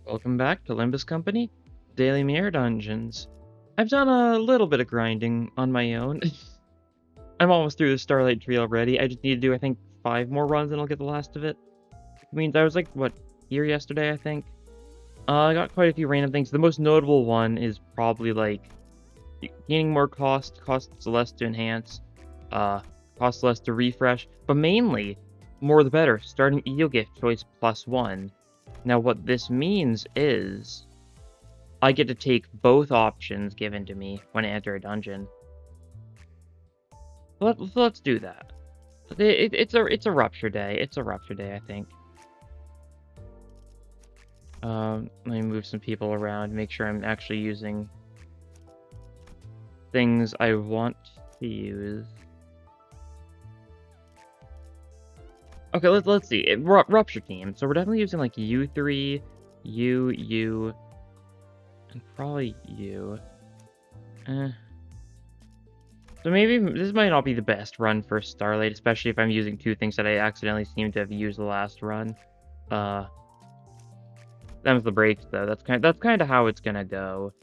Welcome back to Limbus Company, Daily Mirror Dungeons. I've done a little bit of grinding on my own. I'm almost through the Starlight Tree already. I just need to do, I think, 5 more runs and I'll get the last of it. It means I was like, what, here yesterday, I think? I got quite a few random things. The most notable one is probably, like, gaining more costs less to enhance, costs less to refresh, but mainly, more the better, starting E.G.O Gift Choice +1. Now, what this means is I get to take both options given to me when I enter a dungeon. Let's do that. It's a Rupture day. It's a Rupture day, I think. Let me move some people around, make sure I'm actually using things I want to use. Okay, let's see. Rupture team. So we're definitely using like U3, U, and probably U. So maybe this might not be the best run for Starlight, especially if I'm using 2 things that I accidentally seem to have used the last run. Them's the breaks though. That's kind of how it's gonna go.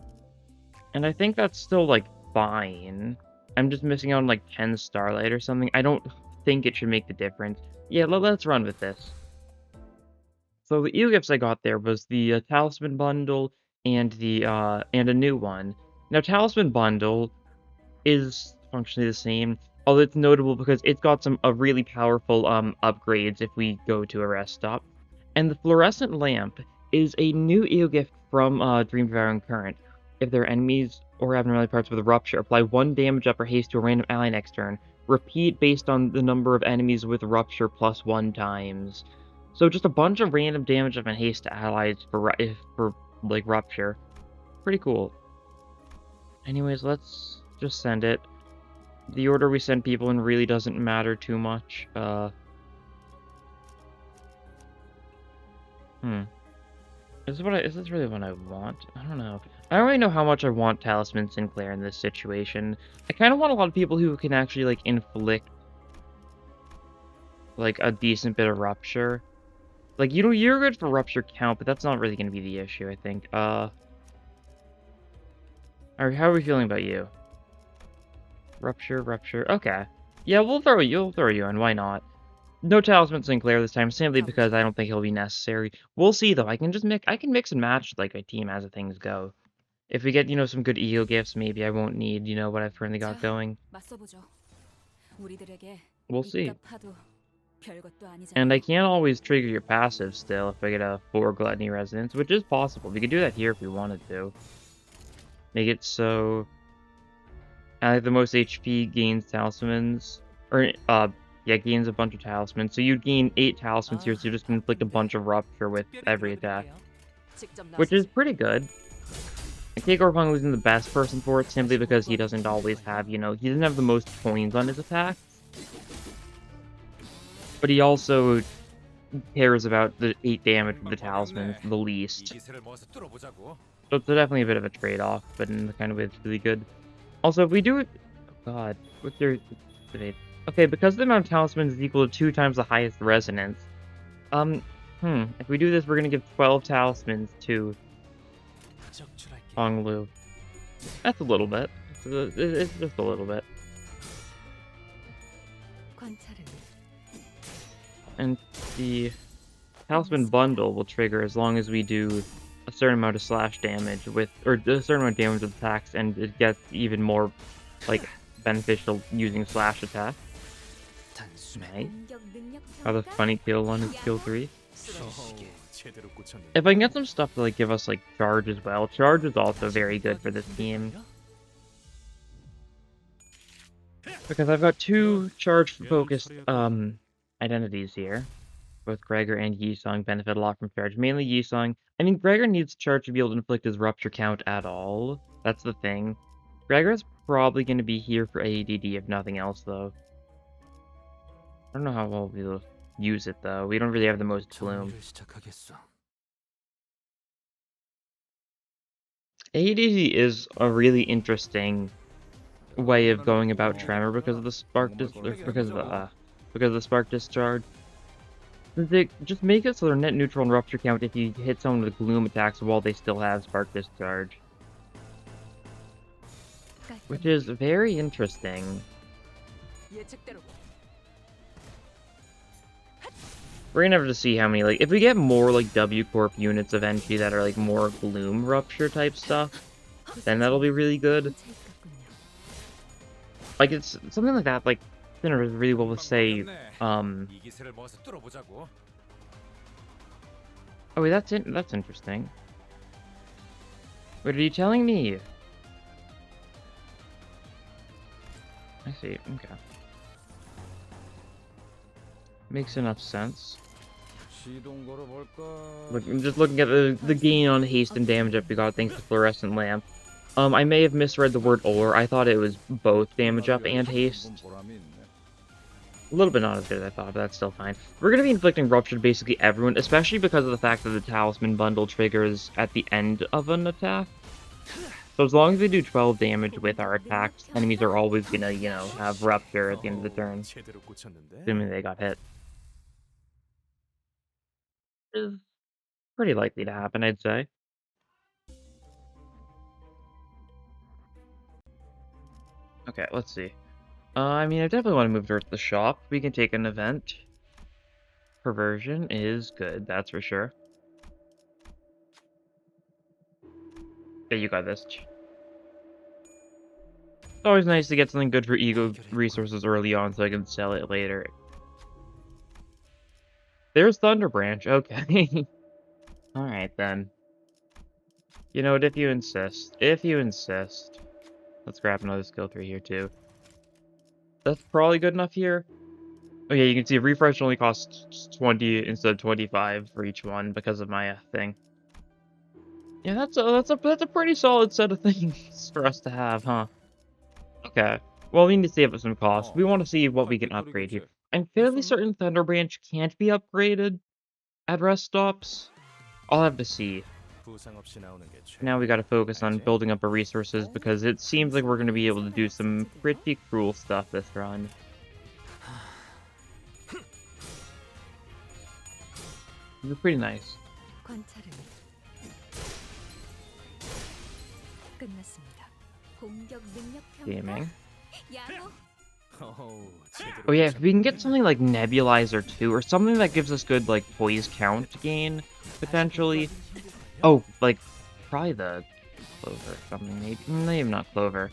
And I think that's still like fine. I'm just missing out on like 10 Starlight or something. I don't think it should make the difference. Yeah, let's run with this. So the E.G.O gifts I got there was the Talisman bundle and the and a new one. Now Talisman bundle is functionally the same, although it's notable because it's got some really powerful upgrades if we go to a rest stop. And the fluorescent lamp is a new E.G.O gift from Dream Devouring Current. If there are enemies or abnormal parts with a rupture, apply 1 damage up or haste to a random ally next turn. Repeat based on the number of enemies with rupture +1 times. So just a bunch of random damage up and haste to allies for like rupture. Pretty cool. Anyways, let's just send it. The order we send people in really doesn't matter too much. Is this really what I want? I don't know. I don't really know how much I want Talisman Sinclair in this situation. I kind of want a lot of people who can actually, like, inflict, like, a decent bit of rupture. Like, you know, you're good for rupture count, but that's not really going to be the issue, I think. Alright, how are we feeling about you? Rupture. Okay. Yeah, we'll throw you in. Why not? No Talisman Sinclair this time, simply because I don't think he'll be necessary. We'll see, though. I can mix and match, like, a team as things go. If we get, you know, some good E.G.O gifts, maybe I won't need, you know, what I've currently got going. We'll see. And I can't always trigger your passive still if I get a 4 Gluttony Resonance, which is possible. We could do that here if we wanted to. Make it so... the most HP gains talismans, or, yeah, gains a bunch of talismans. So you'd gain 8 talismans here, so you just inflict a bunch of rupture with every attack. Which is pretty good. I can't go wrong losing the best person for it, simply because he doesn't always have, you know, he doesn't have the most coins on his attacks. But he also cares about the 8 damage of the talismans the least. So it's definitely a bit of a trade-off, but in the kind of way it's really good. Also, if we do it... Oh god, what's your... Okay, because the amount of talismans is equal to 2 times the highest resonance. If we do this, we're gonna give 12 talismans to Honglu. That's a little bit. It's just a little bit. And the Talisman bundle will trigger as long as we do a certain amount of slash damage with, or a certain amount of damage with attacks, and it gets even more, like, beneficial using slash attack. Nice. How the funny kill one is kill 3. If I can get some stuff to, like, give us, like, charge as well. Charge is also very good for this team. Because I've got 2 charge-focused, identities here. Both Gregor and Yisong benefit a lot from charge. Mainly Yisong. I mean, Gregor needs charge to be able to inflict his rupture count at all. That's the thing. Gregor's probably going to be here for ADD if nothing else, though. I don't know how well we'll use it, though. We don't really have the most bloom. ADD is a really interesting way of going about Tremor because of the spark because of the spark discharge. They just make it so they're net neutral and rupture count if you hit someone with gloom attacks while they still have spark discharge. Which is very interesting. We're gonna have to see how many, like, if we get more, like, W Corp units eventually that are, like, more gloom rupture type stuff, then that'll be really good. Like, it's something like that, like, I don't really well to say, oh wait, that's interesting. Wait, are you telling me? I see, okay. Makes enough sense. Look, I'm just looking at the gain on haste and damage up we got thanks to fluorescent lamp. I may have misread the word or. I thought it was both damage up and haste. A little bit not as good as I thought, but that's still fine. We're going to be inflicting rupture to basically everyone, especially because of the fact that the talisman bundle triggers at the end of an attack. So as long as we do 12 damage with our attacks, enemies are always going to, you know, have rupture at the end of the turn. Assuming they got hit. Is pretty likely to happen, I'd say. Okay, let's see. I mean, I definitely want to move towards the shop. We can take an event. Perversion is good, that's for sure. Yeah, you got this. It's always nice to get something good for ego resources early on so I can sell it later. There's Thunder Branch, okay. Alright then. You know what, if you insist. If you insist. Let's grab another skill 3 here too. That's probably good enough here. Oh yeah, you can see refresh only costs 20 instead of 25 for each one because of my thing. Yeah, that's a pretty solid set of things for us to have, huh? Okay. Well, we need to save up some costs. We want to see what we can upgrade here. I'm fairly certain Thunder Branch can't be upgraded at rest stops. I'll have to see. Now we gotta focus on building up our resources because it seems like we're gonna be able to do some pretty cruel stuff this run. It's pretty nice. Gaming. Oh yeah, if we can get something like Nebulizer 2 or something that gives us good like poise count gain, potentially. Oh, like probably the Clover or something, maybe not Clover.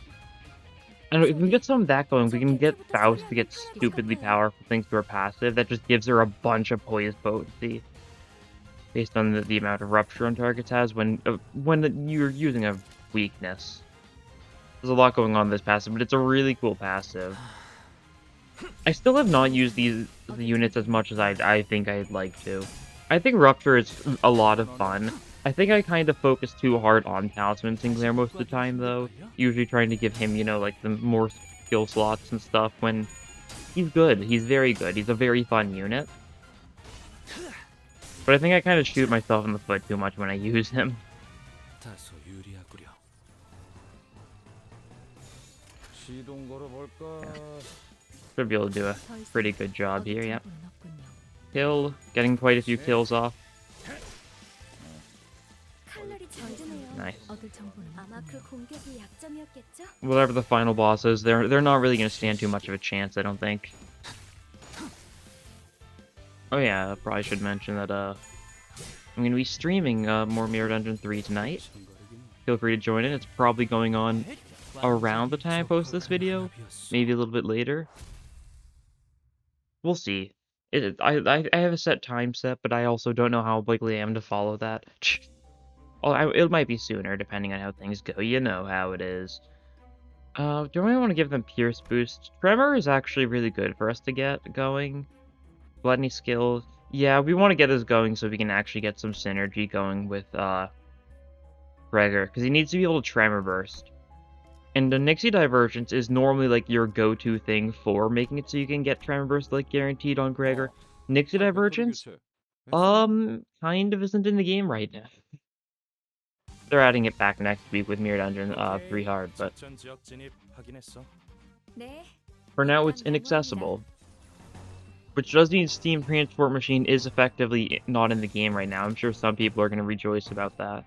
I don't know, if we can get some of that going, we can get Faust to get stupidly powerful things to her passive that just gives her a bunch of poise potency. Based on the amount of rupture on targets has when you're using a weakness. There's a lot going on in this passive, but it's a really cool passive. I still have not used the units as much as I think I'd like to. I think Rupture is a lot of fun. I think I kind of focus too hard on Talisman Sinclair most of the time, though. Usually trying to give him, you know, like, the more skill slots and stuff when he's good. He's very good. He's a very fun unit. But I think I kind of shoot myself in the foot too much when I use him. Yeah. Should be able to do a pretty good job here, yep. Kill, getting quite a few kills off. Nice. Whatever the final boss is, they're not really going to stand too much of a chance, I don't think. Oh yeah, I probably should mention that, I'm going to be streaming more Mirror Dungeon 3 tonight. Feel free to join in, it's probably going on around the time I post this video, maybe a little bit later. We'll see. I have a set time set, but I also don't know how likely I am to follow that. It might be sooner, depending on how things go. You know how it is. Do I want to give them Pierce Boost? Tremor is actually really good for us to get going. Gluttony skill. Yeah, we want to get this going so we can actually get some synergy going with Gregor, because he needs to be able to Tremor Burst. And the Nixie Divergence is normally like your go-to thing for making it so you can get Tremor Burst like guaranteed on Gregor. Nixie Divergence, kind of isn't in the game right now. They're adding it back next week with Mirror Dungeon 3 hard, but for now it's inaccessible. which does mean Steam Transport Machine is effectively not in the game right now. I'm sure some people are going to rejoice about that.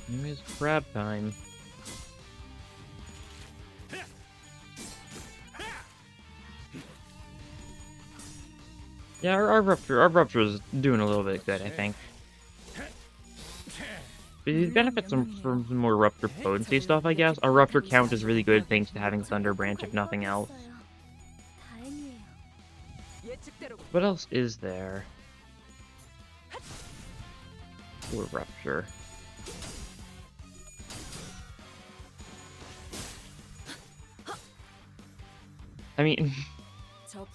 Anyways, grab time. Yeah, our Rupture is doing a little bit good, I think. But it benefits from some more Rupture potency stuff, I guess. Our Rupture count is really good thanks to having Thunder Branch, if nothing else. What else is there? For Rupture. I mean,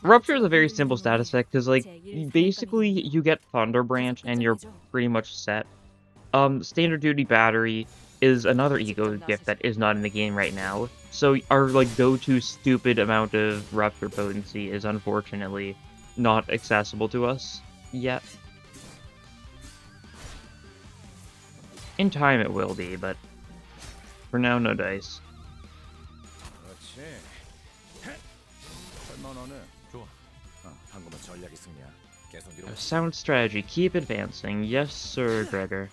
Rupture is a very simple status effect, because, like, basically you get Thunder Branch and you're pretty much set. Standard Duty Battery is another E.G.O gift that is not in the game right now. So our, like, go-to stupid amount of Rupture potency is unfortunately not accessible to us yet. In time it will be, but for now, no dice. Sound strategy. Keep advancing. Yes, sir, Gregor.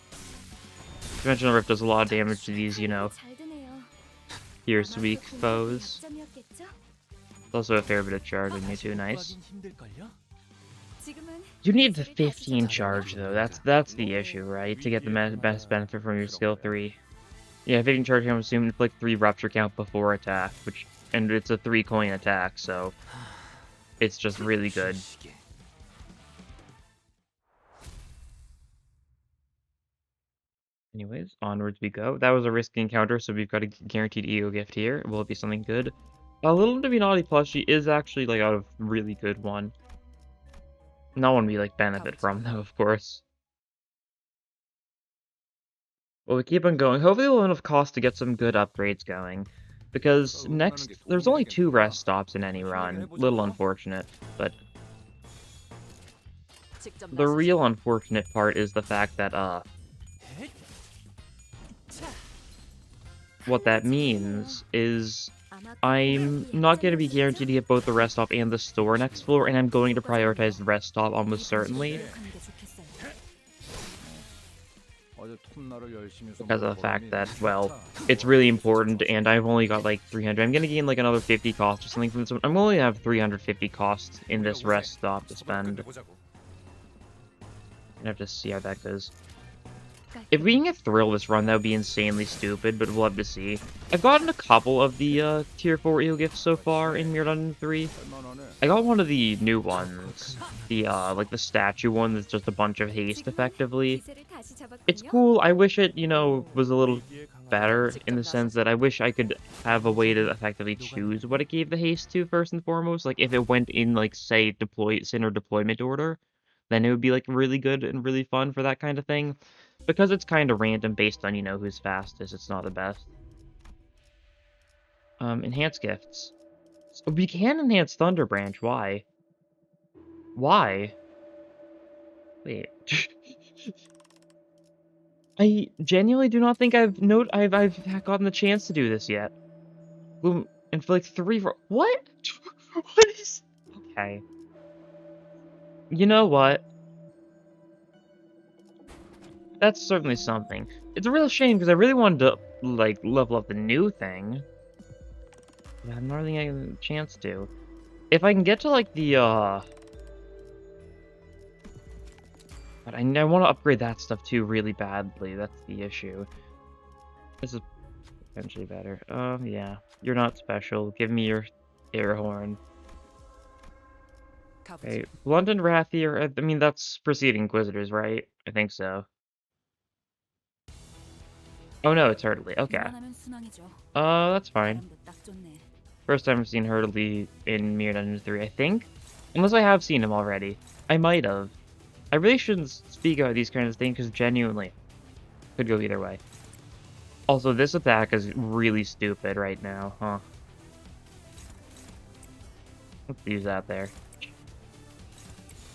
Dimensional Rift does a lot of damage to these, you know, pierce weak foes. There's also a fair bit of charge in you too, nice. You need the 15 charge though, that's the issue, right? To get the best benefit from your skill 3. Yeah, 15 charge I'm assuming it's like 3 rupture count before attack, and it's a 3 coin attack, so it's just really good. Anyways, onwards we go. That was a risky encounter, so we've got a guaranteed E.G.O gift here. Will it be something good? A little to be naughty plushie is actually like a really good one. Not one we like benefit from though, of course. Well, we keep on going. Hopefully we'll have enough cost to get some good upgrades going. Because next, there's only 2 rest stops in any run. Little unfortunate, but the real unfortunate part is the fact that, what that means is I'm not going to be guaranteed to get both the rest stop and the store next floor, and I'm going to prioritize the rest stop almost certainly. Because of the fact that, well, it's really important, and I've only got like 300. I'm going to gain like another 50 cost or something from this one. I'm only going to have 350 cost in this rest stop to spend. I have to see how that goes. If we can get Thrill this run, that would be insanely stupid, but we'll have to see. I've gotten a couple of the Tier 4 E.G.O gifts so far in Mirror Dungeon 3. I got one of the new ones. The, like the statue one that's just a bunch of haste, effectively. It's cool. I wish it, you know, was a little better in the sense that I wish I could have a way to effectively choose what it gave the haste to, first and foremost. Like, if it went in, like, say, Sinner deployment order, then it would be, like, really good and really fun for that kind of thing. Because it's kind of random based on, you know, who's fastest, it's not the best. Enhance gifts. So we can enhance Thunder Branch, why? Why? Wait. I genuinely do not think I've gotten the chance to do this yet. Boom, and for like 3 what? What is... Okay. You know what? That's certainly something. It's a real shame, because I really wanted to, like, level up the new thing. But I'm not really getting a chance to. If I can get to, like, the, But I want to upgrade that stuff, too, really badly. That's the issue. This is potentially better. Yeah. You're not special. Give me your air horn. Okay. Blunt and Rathier, I mean, that's preceding Inquisitors, right? I think so. Oh no, it's Hurtley. Okay. That's fine. First time I've seen Hurtley in Mirror Dungeon 3, I think. Unless I have seen him already. I might have. I really shouldn't speak about these kinds of things, because genuinely, could go either way. Also, this attack is really stupid right now, huh? Let's use that there.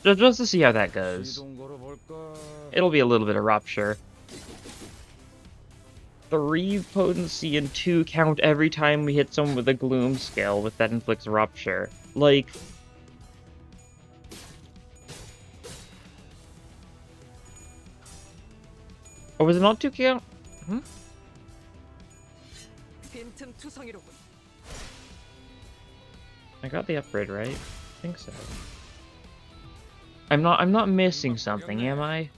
Just to see how that goes. It'll be a little bit of Rupture. 3 potency and 2 count every time we hit someone with a gloom skill with that inflicts rupture. Like... Oh, was it not 2 count? Hmm? I got the upgrade right. I think so. I'm not missing something, am I?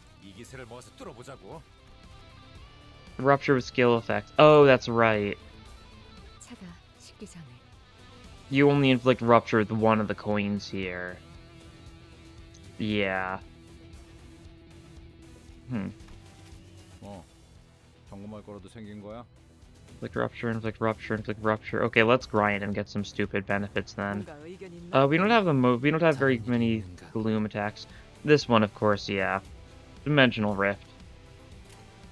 Rupture with skill effects. Oh, that's right. You only inflict rupture with one of the coins here. Yeah. Inflict rupture, inflict rupture, inflict rupture. Okay, let's grind and get some stupid benefits then. We don't have we don't have very many gloom attacks. This one, of course, yeah. Dimensional Rift.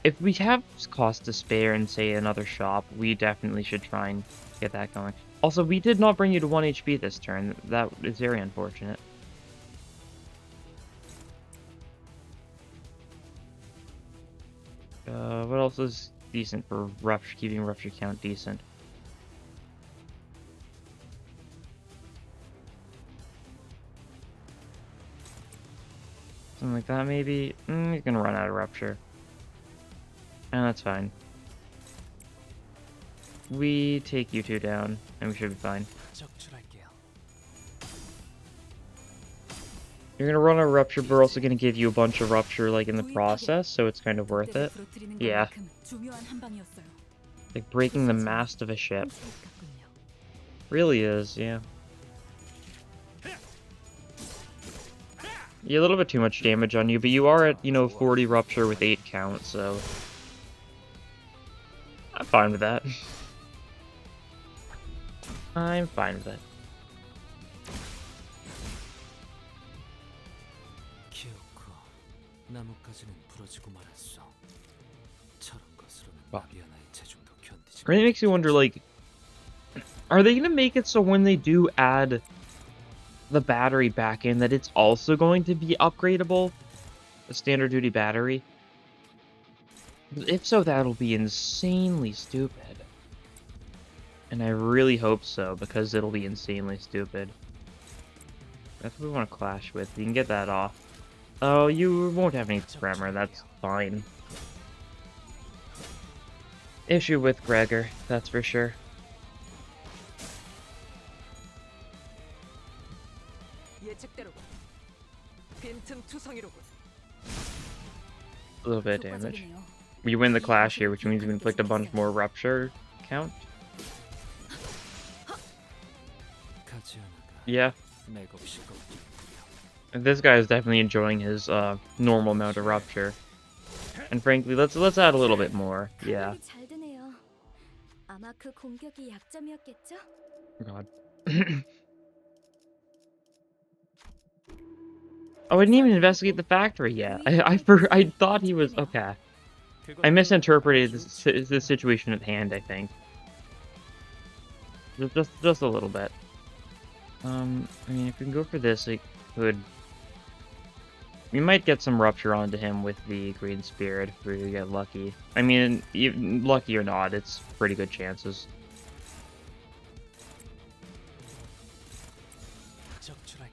If we have cost to spare in, say, another shop, we definitely should try and get that going. Also, we did not bring you to 1 HP this turn. That is very unfortunate. What else is decent for rupture, keeping rupture count decent? Something like that, maybe? He's gonna run out of rupture. And that's fine. We take you two down, and we should be fine. You're gonna run a rupture, but we're also gonna give you a bunch of rupture, like, in the process, so it's kind of worth it. Yeah. Like, breaking the mast of a ship. Really is, yeah. Yeah, a little bit too much damage on you, but you are at, 40 rupture with 8 count, so... I'm fine with that. I'm fine with it. Wow. Really makes you wonder, like, are they gonna make it so when they do add the battery back in that it's also going to be upgradable? A standard duty battery? If so, that'll be insanely stupid. And I really hope so, because it'll be insanely stupid. That's what we want to clash with. You can get that off. Oh, you won't have any grammar, that's fine. Issue with Gregor, that's for sure. A little bit of damage. We win the clash here, which means we inflict a bunch more rupture count. Yeah. This guy is definitely enjoying his normal amount of rupture. And frankly, let's add a little bit more. Yeah. God. Oh, I didn't even investigate the factory yet. I thought he was okay. I misinterpreted the situation at hand, I think. Just a little bit. I mean, if we can go for this, we could... We might get some rupture onto him with the green spirit if we get lucky. I mean, even lucky or not, it's pretty good chances.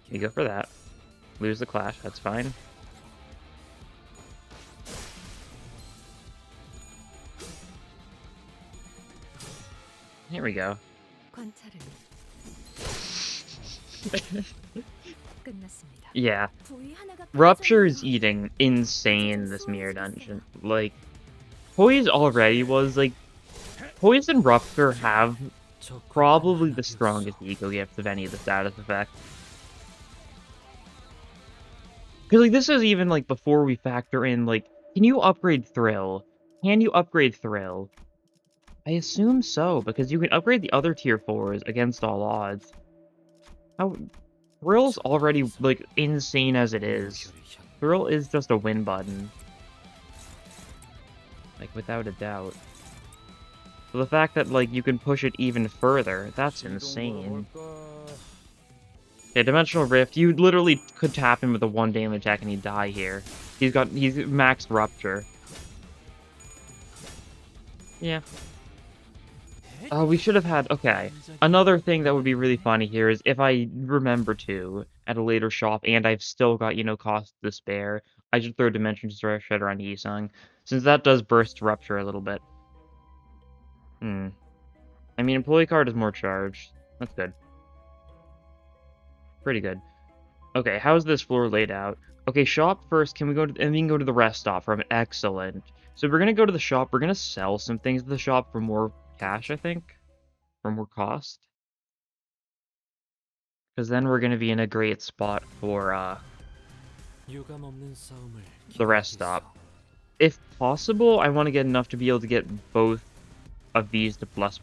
You go for that. Lose the clash, that's fine. Here we go. Yeah. Rupture is eating insane this mirror dungeon. Like, Poise already was, like... Poise and Rupture have probably the strongest E.G.O Gifts of any of the status effects. Because, like, this is even, like, before we factor in, like, can you upgrade Thrill? Can you upgrade Thrill? I assume so, because you can upgrade the other tier 4s against all odds. How... Thrill's already, like, insane as it is. Thrill is just a win button. Like, without a doubt. So the fact that, like, you can push it even further, that's insane. Yeah, Dimensional Rift, you literally could tap him with a 1 damage attack and he'd die here. He's maxed Rupture. Yeah. We should have had... Okay. Another thing that would be really funny here is if I remember to, at a later shop, and I've still got, you know, cost to spare, I should throw Dimension Shredder on Yisung, since that does burst Rupture a little bit. I mean, employee card is more charged. That's good. Pretty good. Okay, how's this floor laid out? Okay, shop first. Can we go to... And we can go to the rest stop from it. Excellent. So we're gonna go to the shop. We're gonna sell some things at the shop for more cash, I think. For more cost. Because then we're gonna be in a great spot for, the rest stop. If possible, I want to get enough to be able to get both of these to ++.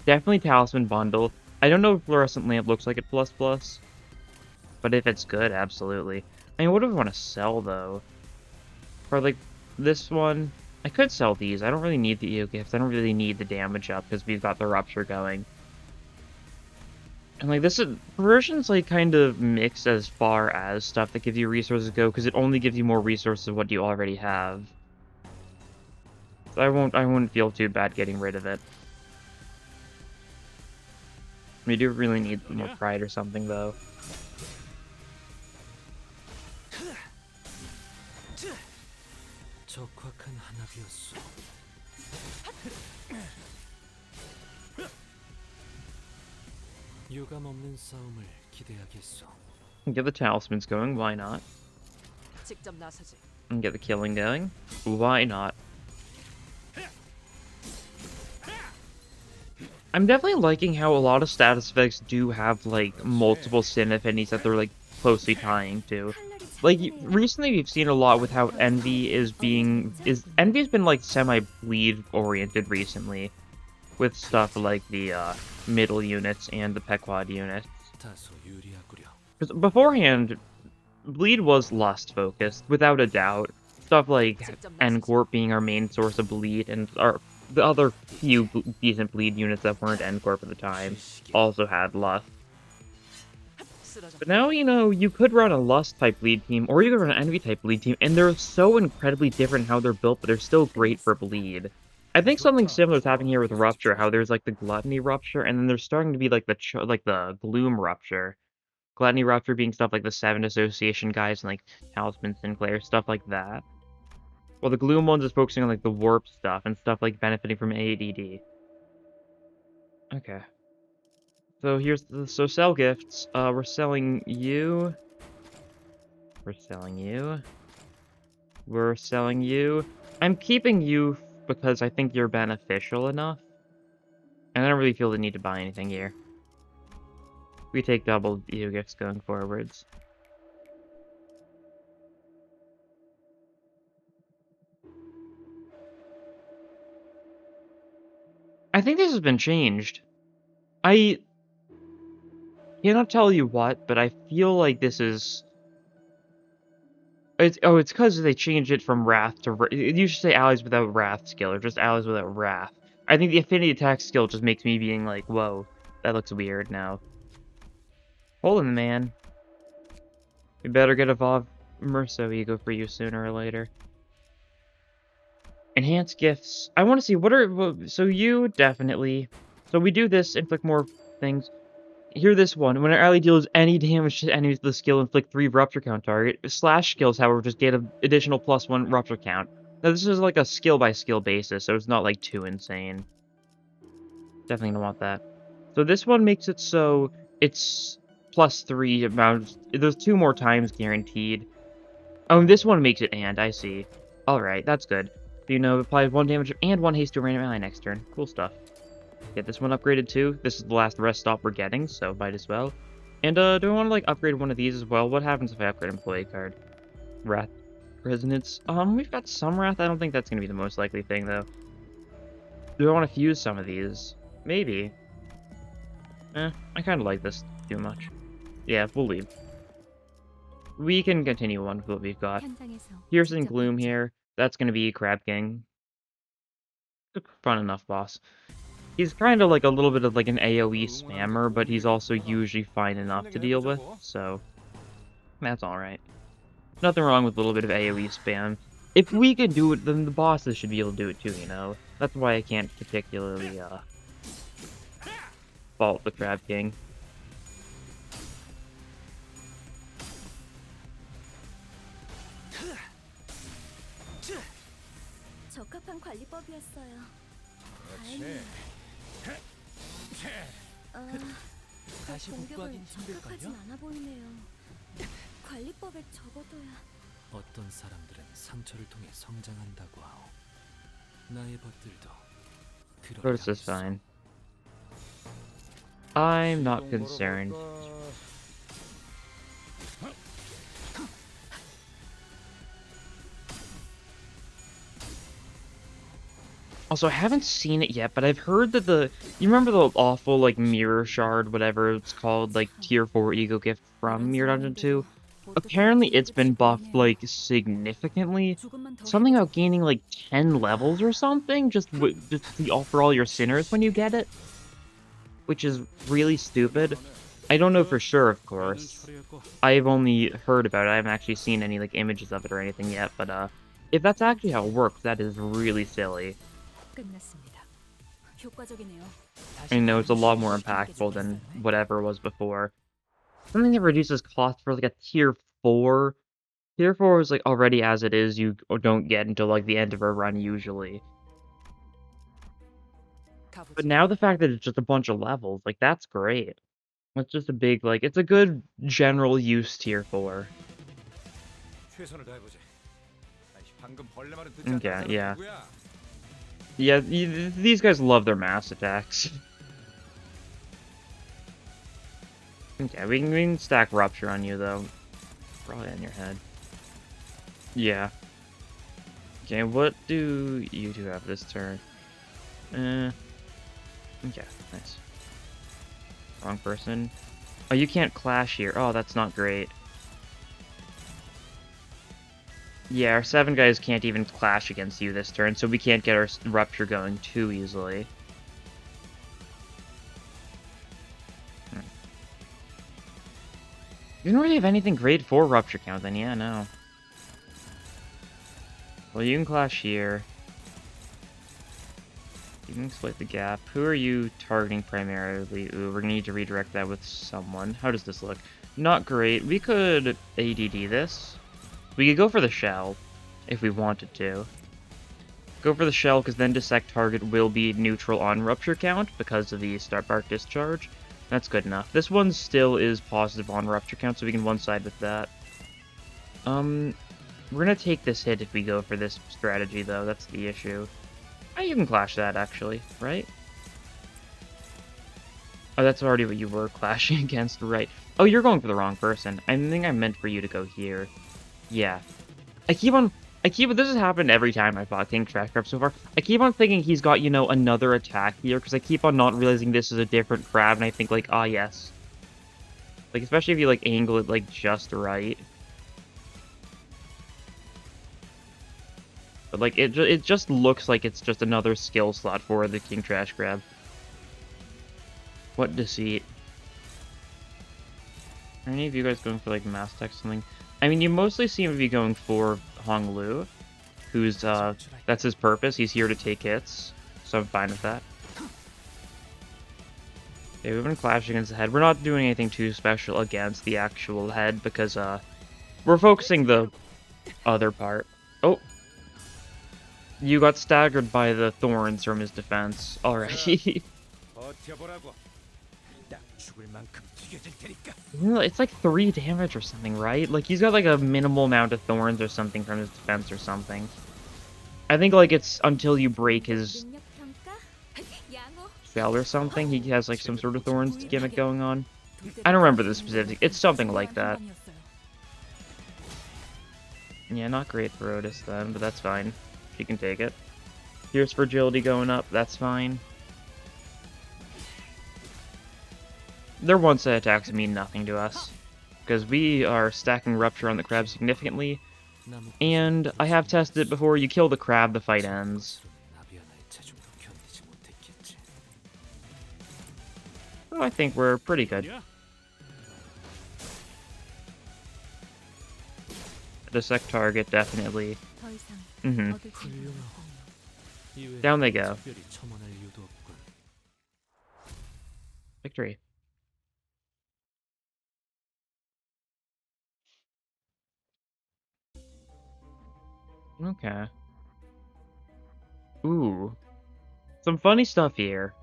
Definitely Talisman Bundle. I don't know if Fluorescent Lamp looks like it ++. But if it's good, absolutely. I mean, what do we want to sell, though? For, like, this one... I could sell these. I don't really need the E.G.O Gifts. I don't really need the damage up, because we've got the Rupture going. And, like, this is... Version's, like, kind of mixed as far as stuff that gives you resources go, because it only gives you more resources of what you already have. So I wouldn't feel too bad getting rid of it. We do really need more pride or something, though. Get the talismans going, why not? And get the killing going, why not? I'm definitely liking how a lot of status effects do have, like, multiple sin affinities that they're, like, closely tying to. Like, recently we've seen a lot with how Envy is being... Envy's been, like, semi-bleed oriented recently. With stuff like the, middle units and the Pequod units. Because beforehand, bleed was lust focused, without a doubt. Stuff like N-Corp being our main source of bleed, and the other few decent bleed units that weren't N-Corp at the time also had lust. But now, you know, you could run a Lust-type bleed team, or you could run an Envy-type bleed team, and they're so incredibly different how they're built, but they're still great for bleed. I think something similar is happening here with Rupture, how there's, like, the Gluttony Rupture, and then there's starting to be, like, the Gloom Rupture. Gluttony Rupture being stuff like the Seven Association guys and, like, Talisman Sinclair, stuff like that. Well, the Gloom ones is focusing on, like, the Warp stuff, and stuff like benefiting from ADD. Okay. So here's the... So sell gifts. We're selling you. We're selling you. We're selling you. I'm keeping you because I think you're beneficial enough. And I don't really feel the need to buy anything here. We take double E.G.O Gifts going forwards. I think this has been changed. I cannot tell you what, but I feel like this is... it's because they changed it from Wrath to... It used to say allies without Wrath skill, or just allies without Wrath. I think the affinity attack skill just makes me being like, whoa, that looks weird now. Hold on, man. We better get Evolve Merso Ego for you sooner or later. Enhanced gifts. I want to see, what are... So you, definitely. So we do this, inflict more things. Here, this one. When an ally deals any damage to enemies with the skill, inflict 3 rupture count target. Slash skills, however, just get an additional +1 rupture count. Now, this is like a skill-by-skill basis, so it's not, like, too insane. Definitely don't want that. So this one makes it so it's +3 amount. There's 2 more times guaranteed. Oh, and this one makes it and, I see. Alright, that's good. So, you know, applies 1 damage and 1 haste to a random ally next turn. Cool stuff. Get this one upgraded too. This is the last rest stop we're getting, so might as well. And, do I want to, like, upgrade one of these as well? What happens if I upgrade employee card? Wrath Resonance. We've got some Wrath. I don't think that's going to be the most likely thing, though. Do I want to fuse some of these? Maybe. I kind of like this too much. Yeah, we'll leave. We can continue on with what we've got. Here's in Gloom here. That's going to be Crab King. Fun enough, boss. He's kind of like a little bit of like an AoE spammer, but he's also usually fine enough to deal with, so that's alright. Nothing wrong with a little bit of AoE spam. If we can do it, then the bosses should be able to do it too, you know? That's why I can't particularly fault the Crab King. 적합한 관리법이었어요. 그렇지. 다시 복구하긴 힘들걸요? 적합하진 않아 보이네요. 관리법에 적어둬야. 어떤 사람들은 상처를 통해 성장한다고 하오. 나의 벗들도 First is fine. I'm not concerned. Also, I haven't seen it yet, but I've heard that you remember the awful, like, mirror shard, whatever it's called, like, tier 4 ego gift from Mirror Dungeon 2? Apparently, it's been buffed, like, significantly. Something about gaining, like, 10 levels or something, just for all your sinners when you get it? Which is really stupid. I don't know for sure, of course. I've only heard about it. I haven't actually seen any, like, images of it or anything yet, but, if that's actually how it works, that is really silly. I know it's a lot more impactful than whatever was before. Something that reduces cost for like a tier 4. Tier 4 is like already as it is, you don't get until like the end of a run usually. But now the fact that it's just a bunch of levels, like that's great. It's just a big like it's a good general use tier 4. Okay, yeah. Yeah, these guys love their mass attacks. Okay, we can stack Rupture on you, though. Probably on your head. Yeah. Okay, what do you two have this turn? Okay, nice. Wrong person. Oh, you can't clash here. Oh, that's not great. Yeah, our 7 guys can't even clash against you this turn, so we can't get our Rupture going too easily. You don't really have anything great for Rupture count, then yeah, no. Well, you can clash here. You can split the gap. Who are you targeting primarily? Ooh, we're gonna need to redirect that with someone. How does this look? Not great. We could ADD this. We could go for the shell, if we wanted to. Go for the shell, because then dissect target will be neutral on Rupture count, because of the Start Bark Discharge. That's good enough. This one still is positive on Rupture count, so we can one-side with that. We're gonna take this hit if we go for this strategy, though. That's the issue. Oh, you can clash that, actually, right? Oh, that's already what you were clashing against, right? Oh, you're going for the wrong person. I think I meant for you to go here. Yeah. This has happened every time I fought King Trash Crab so far. I keep on thinking he's got, you know, another attack here, because I keep on not realizing this is a different crab, and I think, like, ah, yes. Like, especially if you, like, angle it, like, just right. But, like, it just looks like it's just another skill slot for the King Trash Crab. What deceit. Are any of you guys going for, like, Mass Tech something? I mean, you mostly seem to be going for Hong Lu, who's, that's his purpose. He's here to take hits, so I'm fine with that. Okay, we've been clashing against the head. We're not doing anything too special against the actual head, because, we're focusing the other part. Oh! You got staggered by the thorns from his defense. Alright. It's like 3 damage or something, right? Like, he's got like a minimal amount of thorns or something from his defense or something. I think like it's until you break his shell or something, he has like some sort of thorns gimmick going on. I don't remember the specific. It's something like that. Yeah, not great for Otis then, but that's fine. She can take it. Here's Fragility going up, that's fine. Their one-set attacks mean nothing to us, because we are stacking Rupture on the crab significantly, and I have tested it before. You kill the crab, the fight ends. So I think we're pretty good. Dissect target, definitely. Down they go. Victory. Okay. Ooh. Some funny stuff here.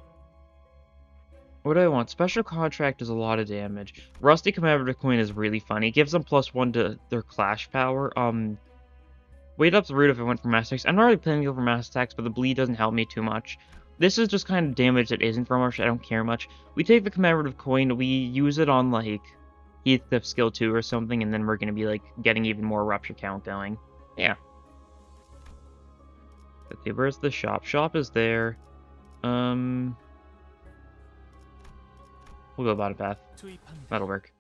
What do I want? Special Contract does a lot of damage. Rusty Commemorative Coin is really funny. It gives them +1 to their clash power. Weight up's rude if I went for mass attacks. I'm not really planning to go for mass attacks, but the bleed doesn't help me too much. This is just kind of damage that isn't from much. I don't care much. We take the Commemorative Coin, we use it on, like, Heathcliff skill 2 or something, and then we're gonna be, like, getting even more Rupture count going. Yeah. Let's see, where's the shop? Shop is there. We'll go bottom path. That'll work.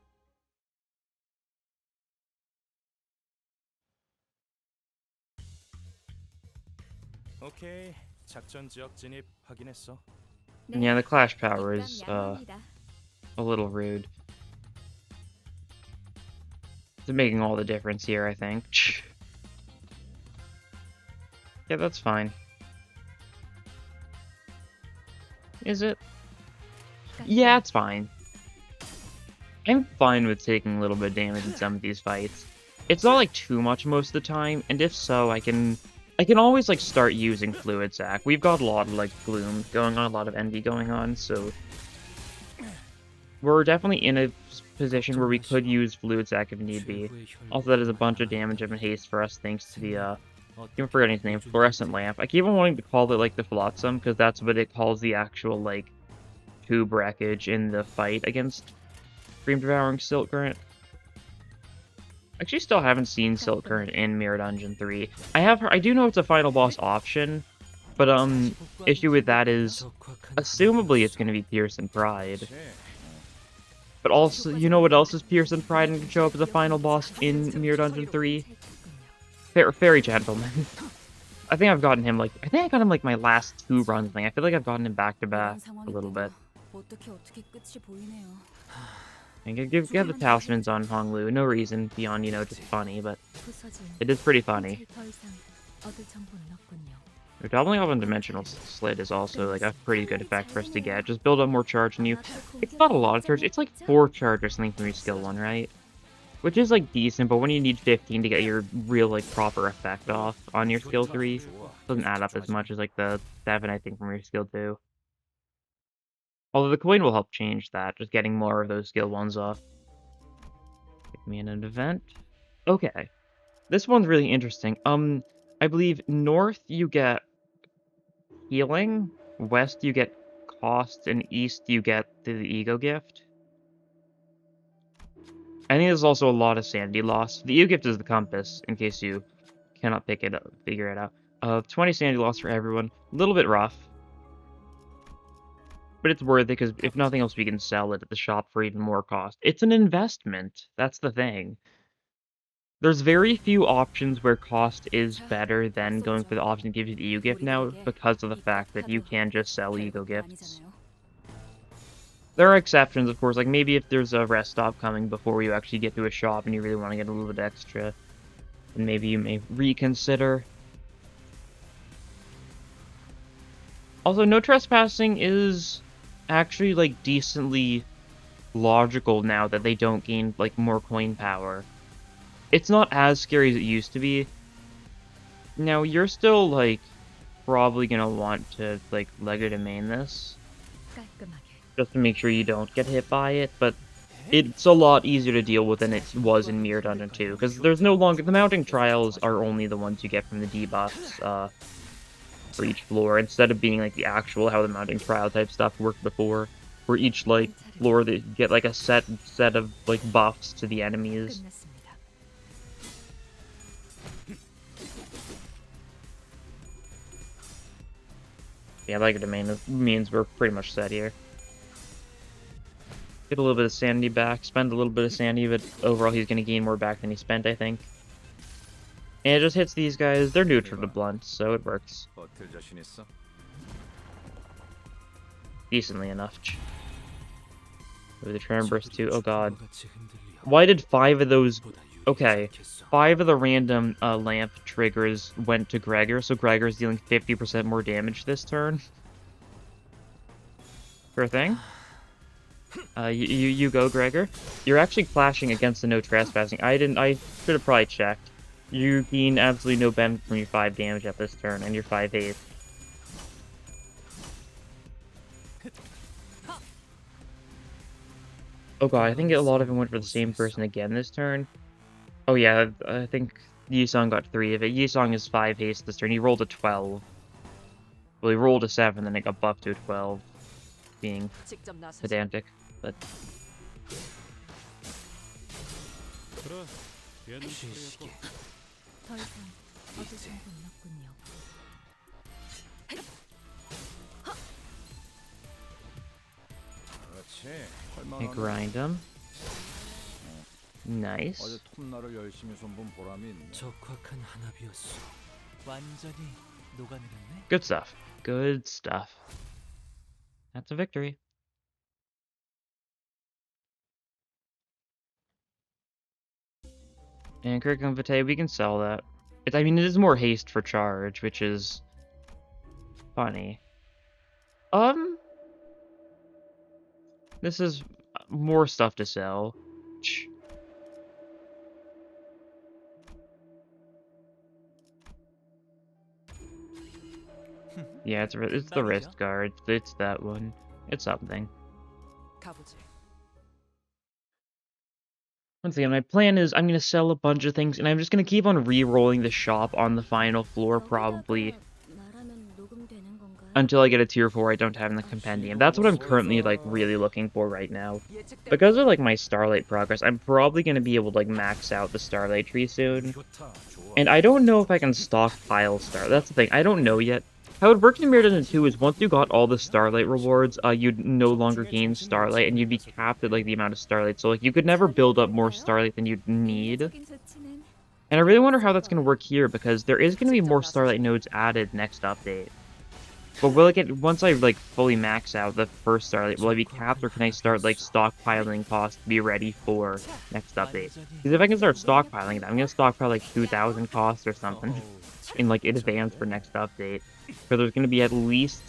오케이. 작전 지역 진입 확인했어. Yeah, the clash power is a little rude. It's making all the difference here, I think. Yeah, that's fine. Is it? Yeah, it's fine. I'm fine with taking a little bit of damage in some of these fights. It's not like too much most of the time, and if so, I can always like start using Fluid Sac. We've got a lot of like Gloom going on, a lot of Envy going on, so we're definitely in a position where we could use Fluid Sac if need be. Also, that is a bunch of damage and haste for us thanks to the I'm forgetting his name, Fluorescent Lamp. I keep on wanting to call it like the Flotsam because that's what it calls the actual like tube wreckage in the fight against Dream Devouring Silt Current. Actually, still haven't seen Silt Current in Mirror Dungeon 3. I do know it's a final boss option, but issue with that is, assumably it's gonna be Pearson Pride. But also, you know what else is Pearson Pride and can show up as a final boss in Mirror Dungeon 3? Fairy Gentleman. I think I got him like my last 2 runs thing. I feel like I've gotten him back to back a little bit. And give the talismans on Honglu. No reason beyond, you know, just funny, but it is pretty funny. Doubling up on Dimensional Slit is also like a pretty good effect for us to get. Just build up more charge on you. It's not a lot of charge. It's like 4 charge or something from your skill 1, right? Which is like decent, but when you need 15 to get your real like proper effect off on your skill 3, it doesn't add up as much as like the 7 I think from your skill 2. Although the coin will help change that, just getting more of those skill 1s off. Pick me in an event. Okay. This one's really interesting. I believe north you get healing, west you get cost, and east you get the ego gift. I think there's also a lot of sanity loss. The ego gift is the compass, in case you cannot figure it out. 20 sanity loss for everyone. A little bit rough. But it's worth it, because if nothing else, we can sell it at the shop for even more cost. It's an investment. That's the thing. There's very few options where cost is better than going for the option that gives you the ego gift now, because of the fact that you can just sell ego gifts. There are exceptions, of course, like maybe if there's a rest stop coming before you actually get to a shop and you really want to get a little bit extra, then maybe you may reconsider. Also, no trespassing is actually, like, decently logical now that they don't gain, like, more coin power. It's not as scary as it used to be. Now, you're still, like, probably gonna want to, like, Lego domain this, just to make sure you don't get hit by it, but it's a lot easier to deal with than it was in Mirror Dungeon 2, because there's no longer... The mounting trials are only the ones you get from the debuffs, for each floor, instead of being, like, the actual how the mounting trial type stuff worked before, where each, like, floor they get, like, a set of, like, buffs to the enemies. Yeah, Lego domain means we're pretty much set here. Get a little bit of sanity back, spend a little bit of sanity, but overall he's going to gain more back than he spent, I think. And it just hits these guys. They're neutral to blunt, so it works. Decently enough. With the Tremor Burst too. Oh god. Why did 5 of those... Okay, 시작했어. 5 of the random lamp triggers went to Gregor, so Gregor's dealing 50% more damage this turn. Sure thing. You go, Gregor. You're actually clashing against the no trespassing. I should have probably checked. You gain absolutely no benefit from your 5 damage at this turn, and your 5 haste. Oh god, I think a lot of it went for the same person again this turn. Oh yeah, I think Yisong got 3 of it. Yisong is 5 haste this turn. He rolled a 12. Well, he rolled a 7, then it got buffed to a 12. Being 직접 나서서 pedantic, but 그래, 얘는 시시게. 그랬고. 더 이상 얻을 정보는 없군요. 그렇지. I 할만하네. grind him. Nice. 어제 톱날을 열심히 손본 보람이 있네. 적확한 한압이었어. 완전히 녹아내렸네. Good stuff. Good stuff. That's a victory. And Curriculum Vitae, we can sell that. I mean, it is more haste for charge, which is funny. This is more stuff to sell. Yeah, it's the wrist guard. It's that one. It's something. 가보지. Once again, my plan is I'm gonna sell a bunch of things, and I'm just gonna keep on re-rolling the shop on the final floor, probably 말하면 녹음되는 건가요? until I get a tier 4 I don't have in the compendium. That's what I'm currently like really looking for right now. 예측대로 Because of like my Starlight progress, I'm probably gonna be able to like max out the Starlight tree soon. 좋다, 좋아. And I don't know if I can stockpile Starlight. That's the thing. I don't know yet. How it worked in Mirror Dungeon 2 is once you got all the Starlight rewards, you'd no longer gain Starlight, and you'd be capped at like the amount of Starlight. So like you could never build up more Starlight than you'd need. 개인적인 조치는 And I really wonder how that's gonna work here because there is gonna be more Starlight nodes added next update. But will it get once I like fully max out the first Starlight? Will I be capped, or can I start like stockpiling costs to be ready for next update? Because if I can start stockpiling that, I'm gonna stockpile like 2,000 costs or something in like advance for next update. So there's gonna be at least,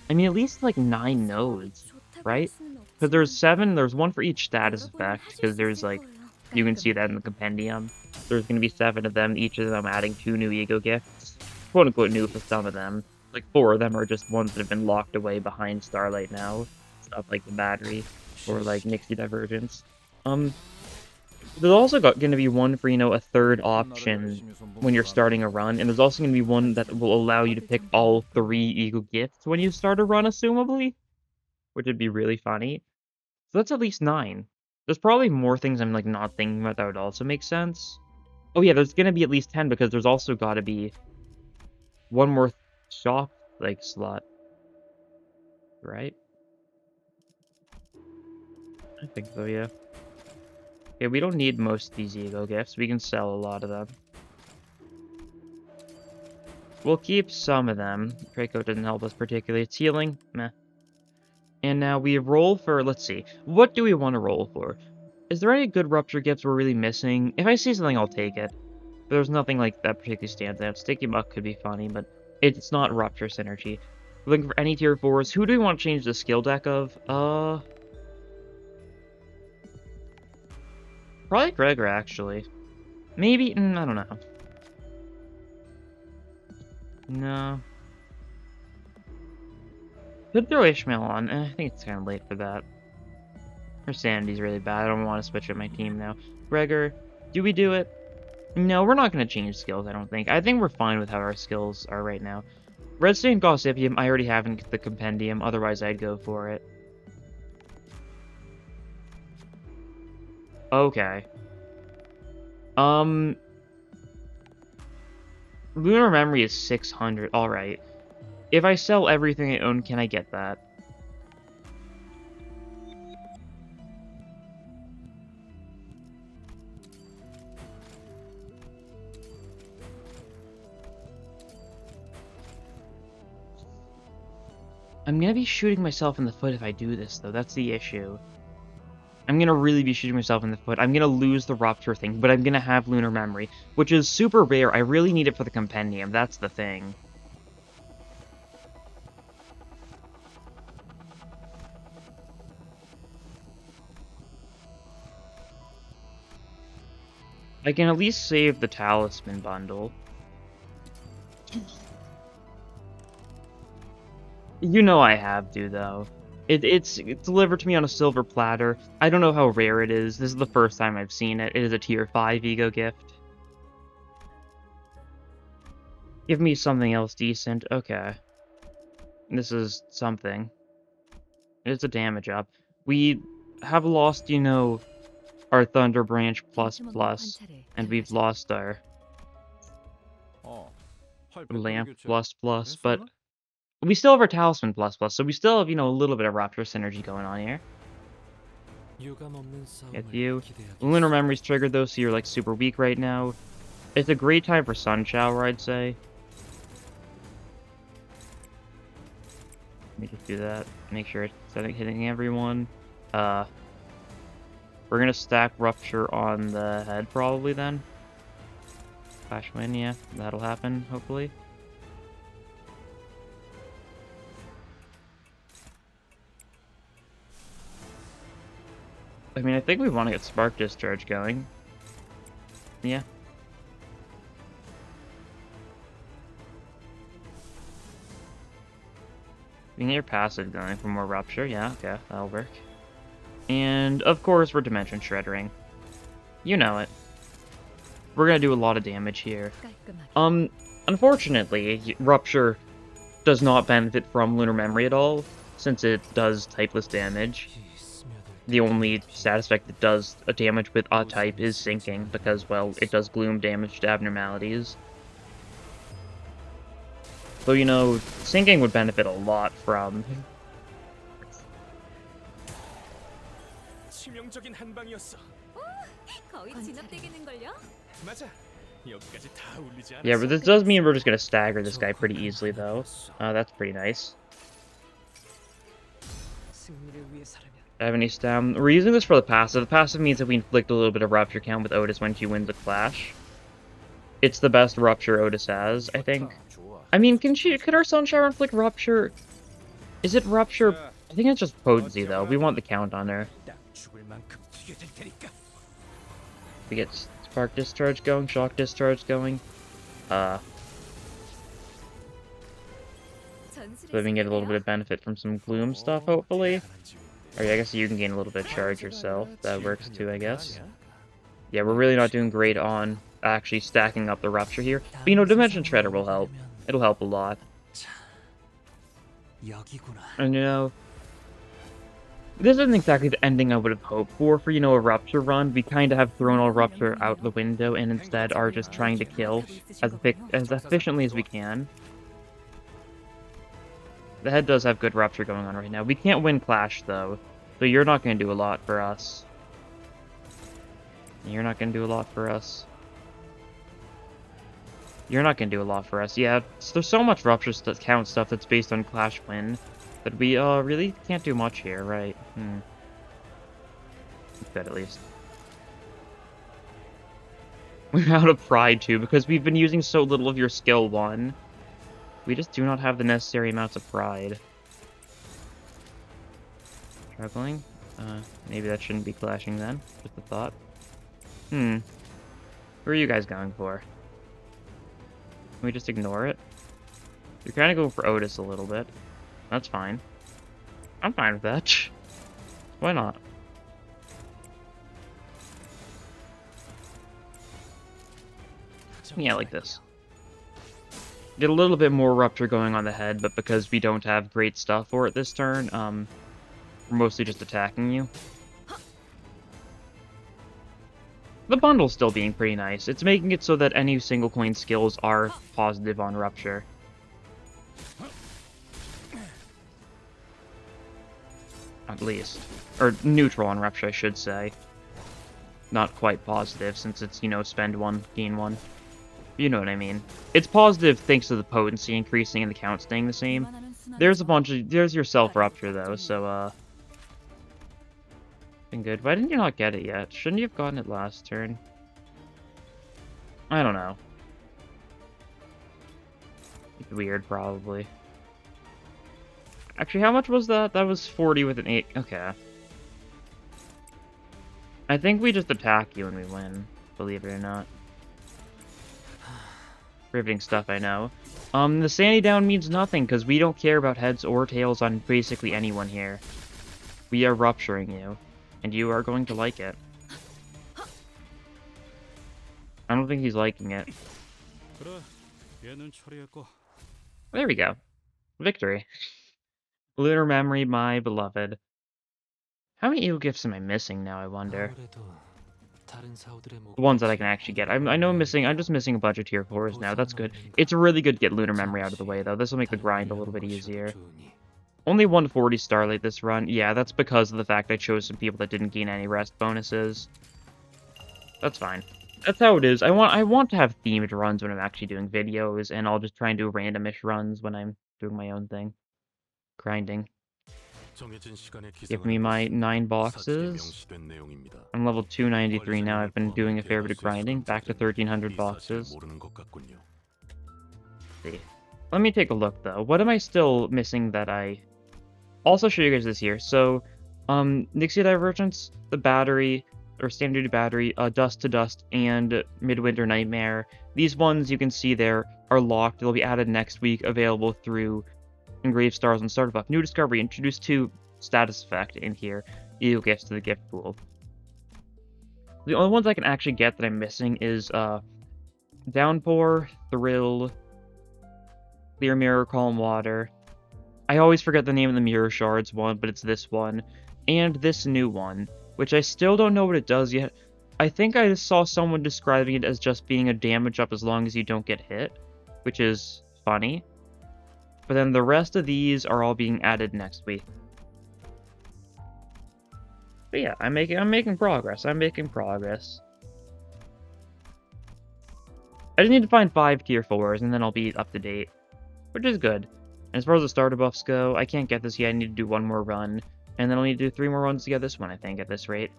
I mean, at least like 9 nodes, 좋다고 right? 할 수는 Because there's 없지만 7. There's one for each status 여러분은 effect. 하실 Because 수 there's 있을 like 거예요. you can see that in the compendium. There's gonna be 7 of them. Each of them adding 2 new ego gifts, quote unquote new for some of them. Like 4 of them are just ones that have been locked away behind Starlight now. Stuff like the battery or like Nixie Divergence. There's also gonna be one for, you know, a third option when you're starting a run, and there's also gonna be one that will allow you to pick all 3 ego gifts when you start a run, assumably, which would be really funny. So that's at least 9. There's probably more things I'm like not thinking about that would also make sense. Oh yeah, there's gonna be at least 10 because there's also gotta be one more shop like slot, right? I think so, yeah. Okay, we don't need most of these ego gifts. We can sell a lot of them. We'll keep some of them. Draco doesn't help us particularly. It's healing. Meh. And now we roll for, let's see. What do we want to roll for? Is there any good Rupture gifts we're really missing? If I see something, I'll take it. But there's nothing like that particularly stands out. Sticky Muck could be funny, but it's not Rupture synergy. We're looking for any tier 4s. Who do we want to change the skill deck of? Probably Gregor, actually. Maybe, I don't know. No. Could throw Ishmael on. I think it's kind of late for that. Her sanity's really bad. I don't want to switch up my team now. Gregor, do we do it? No, we're not going to change skills, I don't think. I think we're fine with how our skills are right now. Redstone Gossipium, I already have in the compendium. Otherwise, I'd go for it. Okay. Lunar Memory is 600. Alright. If I sell everything I own, can I get that? I'm gonna be shooting myself in the foot if I do this, though. That's the issue. I'm gonna really be shooting myself in the foot. I'm gonna lose the Rupture thing, but I'm gonna have Lunar Memory, which is super rare. I really need it for the Compendium. That's the thing. I can at least save the Talisman bundle. You know I have to, though. It's delivered to me on a silver platter. I don't know how rare it is. This is the first time I've seen it. It is a tier 5 ego gift. Give me something else decent. Okay. This is something. It's a damage up. We have lost, you know, our Thunder Branch plus plus, and we've lost our 팔 Lamp 빼돌리겠지? plus plus, but 했었나? we still have our Talisman plus plus, so we still have, you know, a little bit of Rupture synergy going on here. 유감 없는 싸움을 Get you. 기대하겠어. Lunar Memory's triggered though, so you're like super weak right now. It's a great time for Sun Shower, I'd say. Let me just do that. Make sure it's hitting everyone. We're gonna stack Rupture on the head probably then. Flash win, yeah, that'll happen, hopefully. I mean, I think we want to get Spark Discharge going. Yeah. We can get your passive going for more Rupture. Yeah, okay, that'll work. And, of course, we're Dimension Shreddering. You know it. We're gonna do a lot of damage here. 깔끔하게. Unfortunately, Rupture does not benefit from Lunar Memory at all, since it does typeless damage. 이 스며들 The only status effect that does a damage with a type is Sinking, because, well, it does Gloom damage to abnormalities. So, you know, Sinking would benefit a lot from... 치명적인 한 방이었어. 거의 진압되겠는걸요? 맞아. 여기까지 다 울리지 않았어. Yeah, but this does mean we're just gonna stagger this guy pretty easily, though. That's pretty nice. 승리를 위해 살면 I have any stam. We're using this for the passive. The passive means that we inflict a little bit of Rupture count with Otis when she wins a clash. It's the best Rupture Otis has, I think. 좋아. I mean, could our Sunshower inflict Rupture? Is it Rupture? I think it's just potency, though. We want the count on her. 딱 죽을 만큼 튀겨질 테니까. We get Spark Discharge going, Shock Discharge going. So we can get a little bit of benefit from some Gloom stuff, hopefully. Or yeah, I guess you can gain a little bit of charge yourself. That works too, I guess. Yeah, we're really not doing great on actually stacking up the Rupture here. But you know, Dimension Shredder will help. It'll help a lot. 여기구나. And you know, this isn't exactly the ending I would have hoped for, you know, a Rupture run. We kind of have thrown all Rupture out the window and instead are just trying to kill as efficiently as we can. The head does have good Rupture going on right now. We can't win Clash, though, so you're not going to do a lot for us. You're not going to do a lot for us. You're not going to do a lot for us. Yeah, there's so much Rupture count stuff that's based on Clash win that we really can't do much here, right? Good, at least. We're out of Pride, too, because we've been using so little of your skill 1. We just do not have the necessary amounts of Pride. Struggling? Maybe that shouldn't be clashing then. Just a thought. Who are you guys going for? Can we just ignore it? You're kind of going for Otis a little bit. That's fine. I'm fine with that. Why not? Yeah, like this. Get a little bit more Rupture going on the head, but because we don't have great stuff for it this turn, we're mostly just attacking you. The bundle's still being pretty nice. It's making it so that any single coin skills are positive on Rupture. At least. Or neutral on Rupture, I should say. Not quite positive, since it's, you know, spend 1, gain 1. You know what I mean. It's positive thanks to the potency increasing and the count staying the same. There's a bunch of... There's your self-Rupture, though, so, Been good. Why didn't you not get it yet? Shouldn't you have gotten it last turn? I don't know. It's weird, probably. Actually, how much was that? That was 40 with an 8. Okay. I think we just attack you when we win, believe it or not. Riveting stuff, I know. The sandy down means nothing, because we don't care about heads or tails on basically anyone here. We are rupturing you, and you are going to like it. I don't think he's liking it. 그래, 얘는 처리했고. There we go. Victory. Lunar memory, my beloved. How many E.G.O gifts am I missing now, I wonder? 아무래도 다른 사우들의 The ones that I can actually get. I know I'm just missing a bunch of tier 4s now. That's good. It's really good to get lunar memory out of the way, though. This will make the grind a little bit easier. Only 140 Starlight this run. Yeah, that's because of the fact I chose some people that didn't gain any rest bonuses. That's fine. That's how it is. I want to have themed runs when I'm actually doing videos, and I'll just try and do randomish runs when I'm doing my own thing. Grinding. Give me my 9 boxes. I'm level 293 now. I've been doing a fair bit of grinding. Back to 1300 boxes. See. Let me take a look, though. What am I still missing that I... Also show you guys this here. So, Nixia Divergence, the battery, or Standard Duty Battery, Dust to Dust, and Midwinter Nightmare. These ones you can see there are locked. They'll be added next week, available through Engraved Stars and Starter Buff. New Discovery, introduced 2 status effect in here. E.G.O Gifts to the gift pool. The only ones I can actually get that I'm missing is Downpour, Thrill, Clear Mirror, Calm Water. I always forget the name of the Mirror Shards one, but it's this one. And this new one, which I still don't know what it does yet. I think I saw someone describing it as just being a damage up as long as you don't get hit, which is funny. But then the rest of these are all being added next week. But yeah, I'm making progress. I'm making progress. I just need to find 5 tier 4s, and then I'll be up to date, which is good. And as far as the starter buffs go, I can't get this yet. I need to do 1 more run, and then I'll need to do 3 more runs to get this one, I think, at this rate.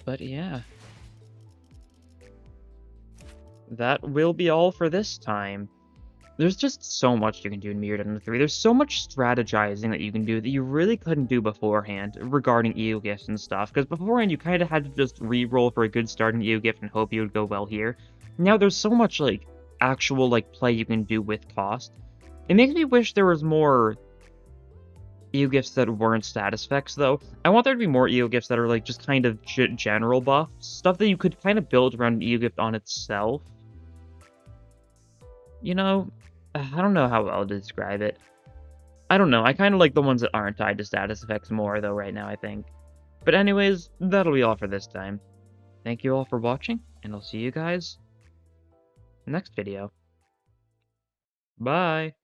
But yeah. That will be all for this time. There's just so much you can do in Mirrored Under 3. There's so much strategizing that you can do that you really couldn't do beforehand regarding E.G.O gifts and stuff. Because beforehand, you kind of had to just re-roll for a good start in E.G.O gift and hope you would go well here. Now there's so much, like, actual, like, play you can do with cost. It makes me wish there was more E.G.O gifts that weren't status effects, though. I want there to be more E.G.O gifts that are, like, just kind of general buffs. Stuff that you could kind of build around an E.G.O gift on itself. You know? I don't know how I'll describe it. I don't know. I kind of like the ones that aren't tied to status effects more, though, right now, I think. But anyways, that'll be all for this time. Thank you all for watching, and I'll see you guys next video. Bye!